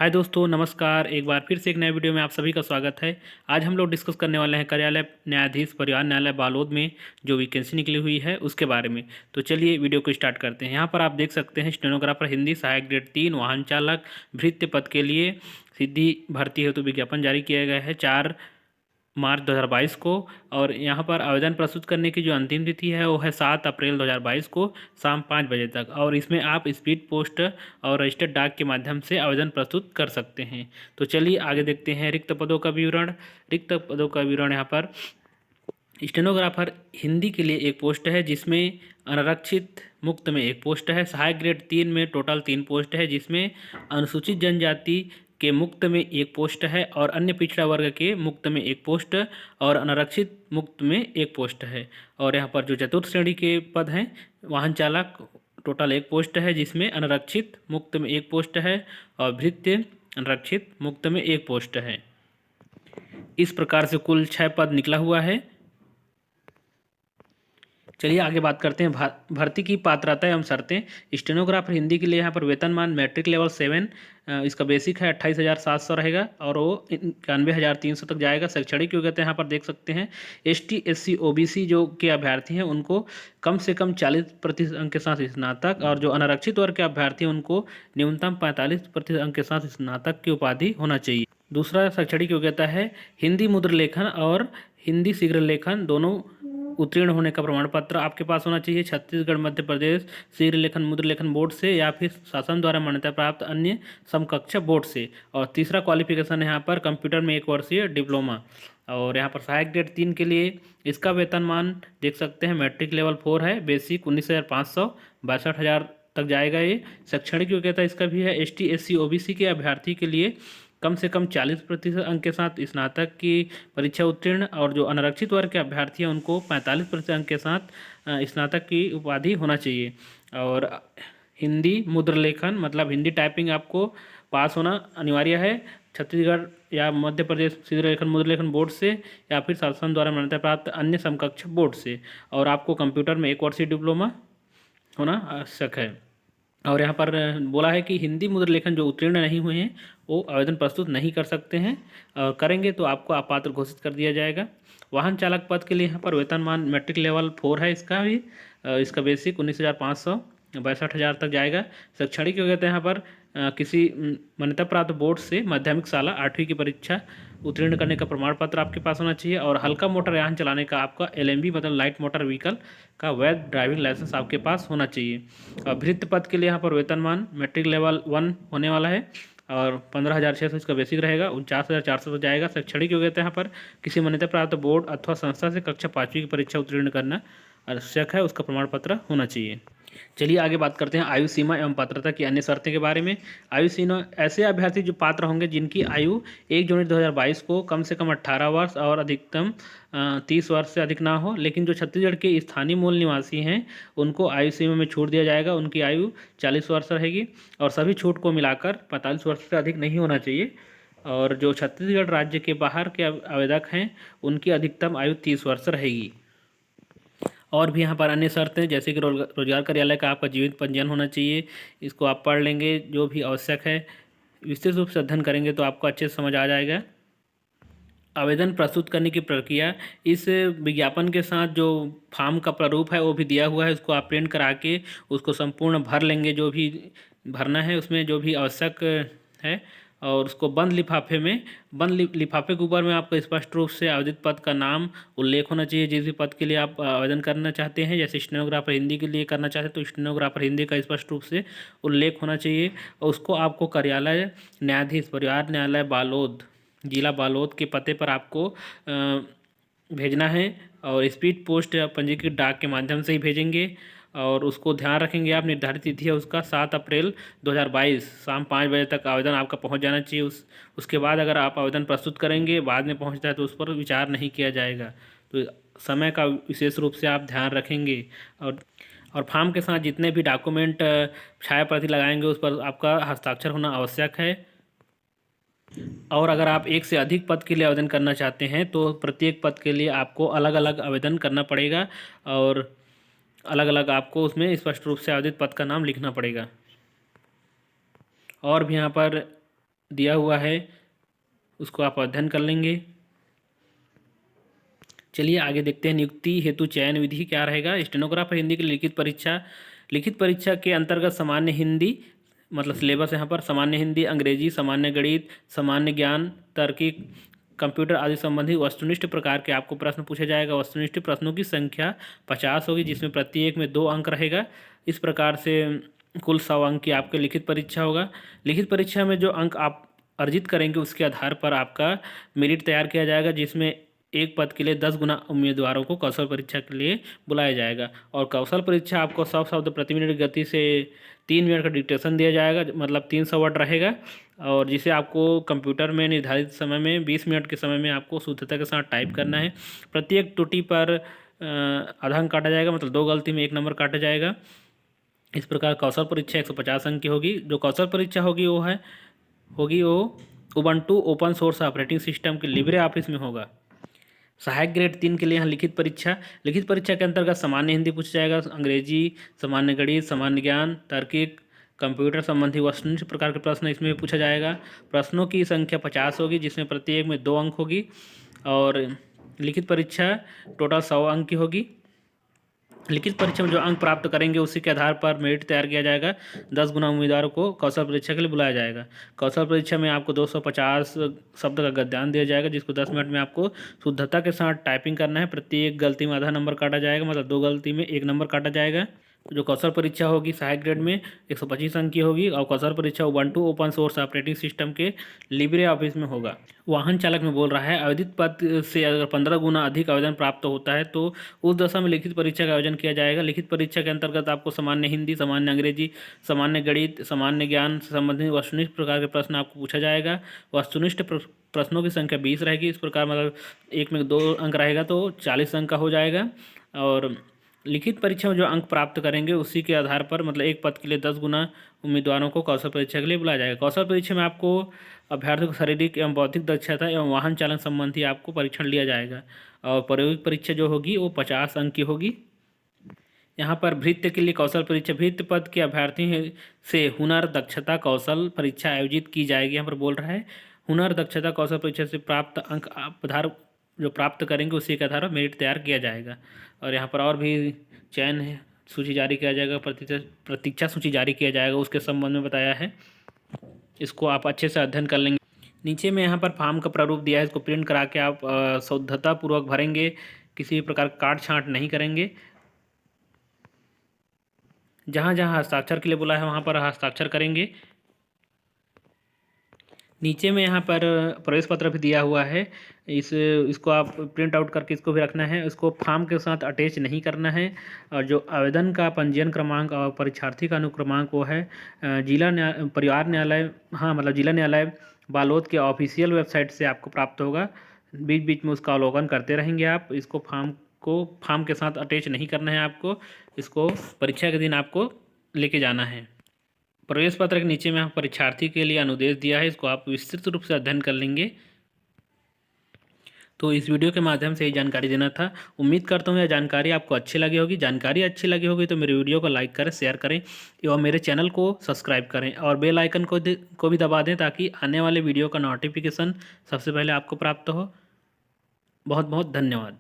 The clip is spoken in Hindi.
हाय दोस्तों, नमस्कार। एक बार फिर से एक नए वीडियो में आप सभी का स्वागत है। आज हम लोग डिस्कस करने वाले हैं कार्यालय न्यायाधीश परिवार न्यायालय बालोद में जो वैकेंसी निकली हुई है उसके बारे में। तो चलिए वीडियो को स्टार्ट करते हैं। यहाँ पर आप देख सकते हैं स्टेनोग्राफर हिंदी सहायक ग्रेड 3 वाहन चालक भृत्य पद के लिए सीधी भर्ती हेतु विज्ञापन जारी किया गया है 4 मार्च 2022 को। और यहाँ पर आवेदन प्रस्तुत करने की जो अंतिम तिथि है वो है 7 अप्रैल 2022 को शाम 5 बजे तक। और इसमें आप स्पीड पोस्ट और रजिस्टर्ड डाक के माध्यम से आवेदन प्रस्तुत कर सकते हैं। तो चलिए आगे देखते हैं रिक्त पदों का विवरण। रिक्त पदों का विवरण यहाँ पर स्टेनोग्राफर हिंदी के लिए एक पोस्ट है जिसमें अनारक्षित मुक्त में एक पोस्ट है। सहायक ग्रेड 3 में टोटल 3 पोस्ट है जिसमें अनुसूचित जनजाति के मुक्त में एक पोस्ट है और अन्य पिछड़ा वर्ग के मुक्त में एक पोस्ट और अनारक्षित मुक्त में एक पोस्ट है। और यहाँ पर जो चतुर्थ श्रेणी के पद हैं वाहन चालक टोटल एक पोस्ट है जिसमें अनारक्षित मुक्त में एक पोस्ट है और भृत्य अनारक्षित मुक्त में एक पोस्ट है। इस प्रकार से कुल 6 पद निकला हुआ है। चलिए आगे बात करते हैं भर्ती की पात्रता एवं शर्तें। स्टेनोग्राफर हिंदी के लिए यहाँ पर वेतनमान मैट्रिक लेवल 7 इसका बेसिक है 28,700 रहेगा और वो 91,300 तक जाएगा। शैक्षणिक योग्यता यहाँ पर देख सकते हैं ST SC OBC जो के अभ्यर्थी हैं उनको कम से कम 40% अंक के साथ स्नातक और जो अनारक्षित वर्ग के अभ्यर्थी हैं उनको न्यूनतम 45% अंक के साथ स्नातक की उपाधि होना चाहिए। दूसरा शैक्षणिक योग्यता है हिंदी मुद्र लेखन और हिंदी शीघ्र लेखन दोनों उत्तीर्ण होने का प्रमाण पत्र आपके पास होना चाहिए छत्तीसगढ़ मध्य प्रदेश शीघ्र लेखन मुद्र लेखन बोर्ड से या फिर शासन द्वारा मान्यता प्राप्त अन्य समकक्ष बोर्ड से। और तीसरा क्वालिफिकेशन है यहाँ पर कंप्यूटर में 1 वर्षीय डिप्लोमा। और यहाँ पर सहायक ग्रेड 3 के लिए इसका वेतनमान देख सकते हैं मैट्रिक लेवल 4 है, बेसिक 19,500 62,000 तक जाएगा ये। शैक्षणिक योग्यता इसका भी है ST SC OBC के अभ्यर्थी के लिए कम से कम 40% अंक के साथ स्नातक की परीक्षा उत्तीर्ण और जो अनारक्षित वर्ग के अभ्यर्थी हैं उनको 45% अंक के साथ स्नातक की उपाधि होना चाहिए। और हिंदी मुद्र लेखन मतलब हिंदी टाइपिंग आपको पास होना अनिवार्य है छत्तीसगढ़ या मध्य प्रदेश शीघ्र लेखन मुद्र लेखन बोर्ड से या फिर शासन द्वारा मान्यता प्राप्त अन्य समकक्ष बोर्ड से। और आपको कंप्यूटर में 1 वर्षीय डिप्लोमा होना आवश्यक है। और यहाँ पर बोला है कि हिंदी मुद्र लेखन जो उत्तीर्ण नहीं हुए हैं वो आवेदन प्रस्तुत नहीं कर सकते हैं और करेंगे तो आपको अपात्र घोषित कर दिया जाएगा। वाहन चालक पद के लिए यहाँ पर वेतनमान मैट्रिक लेवल 4 है इसका भी। इसका बेसिक 19,500 62,000 तक जाएगा। शैक्षणिक योग्यता यहाँ पर किसी मान्यता प्राप्त बोर्ड से माध्यमिक शाला 8वीं की परीक्षा उत्तीर्ण करने का प्रमाण पत्र आपके पास होना चाहिए और हल्का मोटर यान चलाने का आपका LMB मतलब लाइट मोटर व्हीकल का वैध ड्राइविंग लाइसेंस आपके पास होना चाहिए। और भृत्य पद के लिए यहाँ पर वेतनमान मैट्रिक लेवल 1 होने वाला है और 15,600 इसका बेसिक रहेगा, 49,400 तक जाएगा। शैक्षणिक योग्यता यहाँ पर किसी मान्यता प्राप्त बोर्ड अथवा संस्था से कक्षा 5वीं की परीक्षा उत्तीर्ण करना आवश्यक है, उसका प्रमाण पत्र होना चाहिए। चलिए आगे बात करते हैं आयु सीमा एवं पात्रता की अन्य शर्तें के बारे में। आयु सीमा ऐसे अभ्यर्थी जो पात्र होंगे जिनकी आयु 1 जनवरी 2022 को कम से कम 18 वर्ष और अधिकतम 30 वर्ष से अधिक ना हो, लेकिन जो छत्तीसगढ़ के स्थानीय मूल निवासी हैं उनको आयु सीमा में छूट दिया जाएगा। उनकी आयु 40 वर्ष रहेगी और सभी छूट को मिलाकर 45 वर्ष से अधिक नहीं होना चाहिए। और जो छत्तीसगढ़ राज्य के बाहर के आवेदक हैं उनकी अधिकतम आयु 30 वर्ष रहेगी। और भी यहाँ पर अन्य शर्तें जैसे कि रोजगार कार्यालय का आपका जीवित पंजीयन होना चाहिए, इसको आप पढ़ लेंगे जो भी आवश्यक है विशेष रूप से अध्ययन करेंगे तो आपको अच्छे से समझ आ जाएगा। आवेदन प्रस्तुत करने की प्रक्रिया, इस विज्ञापन के साथ जो फॉर्म का प्रारूप है वो भी दिया हुआ है, उसको आप प्रिंट करा के उसको संपूर्ण भर लेंगे जो भी भरना है उसमें जो भी आवश्यक है। और उसको बंद लिफाफे के ऊपर में आपको स्पष्ट रूप से आवेदित पद का नाम उल्लेख होना चाहिए। जिस भी पद के लिए आप आवेदन करना चाहते हैं, जैसे स्टेनोग्राफर हिंदी के लिए करना चाहते हैं तो स्टेनोग्राफर हिंदी का स्पष्ट रूप से उल्लेख होना चाहिए। और उसको आपको कार्यालय न्यायाधीश परिवार न्यायालय बालोद जिला बालोद के पते पर आपको भेजना है और स्पीड पोस्ट या पंजीकृत डाक के माध्यम से ही भेजेंगे। और उसको ध्यान रखेंगे आप, निर्धारित तिथि है उसका 7 अप्रैल 2022 शाम 5 बजे तक आवेदन आपका पहुंच जाना चाहिए। उसके बाद अगर आप आवेदन प्रस्तुत करेंगे बाद में पहुंचता है तो उस पर विचार नहीं किया जाएगा। तो समय का विशेष रूप से आप ध्यान रखेंगे। और फॉर्म के साथ जितने भी डॉक्यूमेंट छाया प्रति लगाएंगे उस पर आपका हस्ताक्षर होना आवश्यक है। और अगर आप एक से अधिक पद के लिए आवेदन करना चाहते हैं तो प्रत्येक पद के लिए आपको अलग अलग आवेदन करना पड़ेगा और अलग अलग आपको उसमें स्पष्ट रूप से आवेदित पद का नाम लिखना पड़ेगा। और भी यहाँ पर दिया हुआ है, उसको आप अध्ययन कर लेंगे। चलिए आगे देखते हैं। नियुक्ति हेतु चयन विधि क्या रहेगा। स्टेनोग्राफर हिंदी की लिखित परीक्षा के अंतर्गत सामान्य हिंदी, मतलब सिलेबस यहाँ पर सामान्य हिंदी, अंग्रेजी, सामान्य गणित, सामान्य ज्ञान, तार्किक, कंप्यूटर आदि संबंधी वस्तुनिष्ठ प्रकार के आपको प्रश्न पूछे जाएगा। वस्तुनिष्ठ प्रश्नों की संख्या 50 होगी, जिसमें प्रत्येक में 2 अंक रहेगा। इस प्रकार से कुल 100 अंक की आपकी लिखित परीक्षा होगा। लिखित परीक्षा में जो अंक आप अर्जित करेंगे उसके आधार पर आपका मेरिट तैयार किया जाएगा, जिसमें एक पद के लिए 10 गुना उम्मीदवारों को कौशल परीक्षा के लिए बुलाया जाएगा। और कौशल परीक्षा आपको 100 शब्द प्रति मिनट गति से 3 मिनट का डिक्टेशन दिया जाएगा, मतलब 300 वर्ड रहेगा, और जिसे आपको कंप्यूटर में निर्धारित समय में 20 मिनट के समय में आपको शुद्धता के साथ टाइप करना है। प्रत्येक त्रुटि पर आधा अंक काटा जाएगा, मतलब 2 गलती में 1 नंबर काटा जाएगा। इस प्रकार कौशल परीक्षा 150 अंक की होगी। जो कौशल परीक्षा होगी वो Ubuntu open source operating system के लिब्रे ऑफिस में होगा। सहायक ग्रेड 3 के लिए यहाँ लिखित परीक्षा के अंतर्गत सामान्य हिंदी पूछा जाएगा, अंग्रेजी, सामान्य गणित, सामान्य ज्ञान, तार्किक, कंप्यूटर संबंधी वस्तुनिष्ठ प्रकार के प्रश्न इसमें पूछा जाएगा। प्रश्नों की संख्या 50 होगी, जिसमें प्रत्येक में 2 अंक होगी। और लिखित परीक्षा टोटल 100 अंक की होगी। लिखित परीक्षा में जो अंक प्राप्त करेंगे उसी के आधार पर मेरिट तैयार किया जाएगा। 10 गुना उम्मीदवारों को कौशल परीक्षा के लिए बुलाया जाएगा। कौशल परीक्षा में आपको 250 शब्द का गद्यांश दिया जाएगा, जिसको 10 मिनट में आपको शुद्धता के साथ टाइपिंग करना है। प्रत्येक गलती में आधा नंबर काटा जाएगा, मतलब 2 गलती में 1 नंबर काटा जाएगा। जो कौशल परीक्षा होगी सहायक ग्रेड में 125 अंक की होगी, और कौशल परीक्षा Ubuntu open source operating system के लिब्रे ऑफिस में होगा। वाहन चालक में बोल रहा है, आवेदित पद से अगर 15 गुना अधिक आवेदन प्राप्त होता है तो उस दशा में लिखित परीक्षा का आयोजन किया जाएगा। लिखित परीक्षा के अंतर्गत आपको सामान्य हिंदी, सामान्य अंग्रेजी, सामान्य गणित, सामान्य ज्ञान से संबंधित वस्तुनिष्ठ प्रकार के प्रश्न आपको पूछा जाएगा। वस्तुनिष्ठ प्रश्नों की संख्या 20 रहेगी। इस प्रकार मतलब एक में 2 अंक रहेगा तो 40 अंक का हो जाएगा। और लिखित परीक्षा में जो अंक प्राप्त करेंगे उसी के आधार पर, मतलब एक पद के लिए 10 गुना उम्मीदवारों को कौशल परीक्षा के लिए बुलाया जाएगा। कौशल परीक्षा में आपको अभ्यर्थियों को शारीरिक एवं बौद्धिक दक्षता एवं वाहन चालन संबंधी आपको परीक्षण लिया जाएगा। और प्रायोगिक परीक्षा जो होगी वो 50 अंक की होगी। यहाँ पर भृत्य के लिए कौशल परीक्षा, भृत्य पद के अभ्यर्थी से हुनर, दक्षता, कौशल परीक्षा आयोजित की जाएगी। यहाँ पर बोल रहा है हुनर, दक्षता, कौशल परीक्षा से प्राप्त अंक आधार जो प्राप्त करेंगे उसी के आधार पर मेरिट तैयार किया जाएगा। और यहाँ पर और भी चयन है सूची जारी किया जाएगा, प्रतीक्षा सूची जारी किया जाएगा, उसके संबंध में बताया है। इसको आप अच्छे से अध्ययन कर लेंगे। नीचे में यहाँ पर फॉर्म का प्रारूप दिया है, इसको प्रिंट करा के आप शुद्धतापूर्वक भरेंगे, किसी भी प्रकार काट छांट नहीं करेंगे। जहाँ जहाँ हस्ताक्षर के लिए बोला है वहाँ पर हस्ताक्षर करेंगे। नीचे में यहाँ पर प्रवेश पत्र भी दिया हुआ है, इसको आप प्रिंट आउट करके इसको भी रखना है। इसको फॉर्म के साथ अटैच नहीं करना है। और जो आवेदन का पंजीयन क्रमांक और परीक्षार्थी का अनुक्रमांक वो है परिवार न्यायालय, हाँ मतलब जिला न्यायालय बालोद के ऑफिशियल वेबसाइट से आपको प्राप्त होगा। बीच बीच में उसका अवलोकन करते रहेंगे आप। इसको फॉर्म के साथ अटैच नहीं करना है आपको, इसको परीक्षा के दिन आपको लेके जाना है। प्रवेश पत्र के नीचे में परीक्षार्थी के लिए अनुदेश दिया है, इसको आप विस्तृत रूप से अध्ययन कर लेंगे। तो इस वीडियो के माध्यम से ही जानकारी देना था। उम्मीद करता हूँ यह जानकारी आपको अच्छी लगी होगी। जानकारी अच्छी लगी होगी तो मेरे वीडियो को लाइक करें, शेयर करें एवं मेरे चैनल को सब्सक्राइब करें और बेल आइकन को भी दबा दें, ताकि आने वाले वीडियो का नोटिफिकेशन सबसे पहले आपको प्राप्त हो। बहुत बहुत धन्यवाद।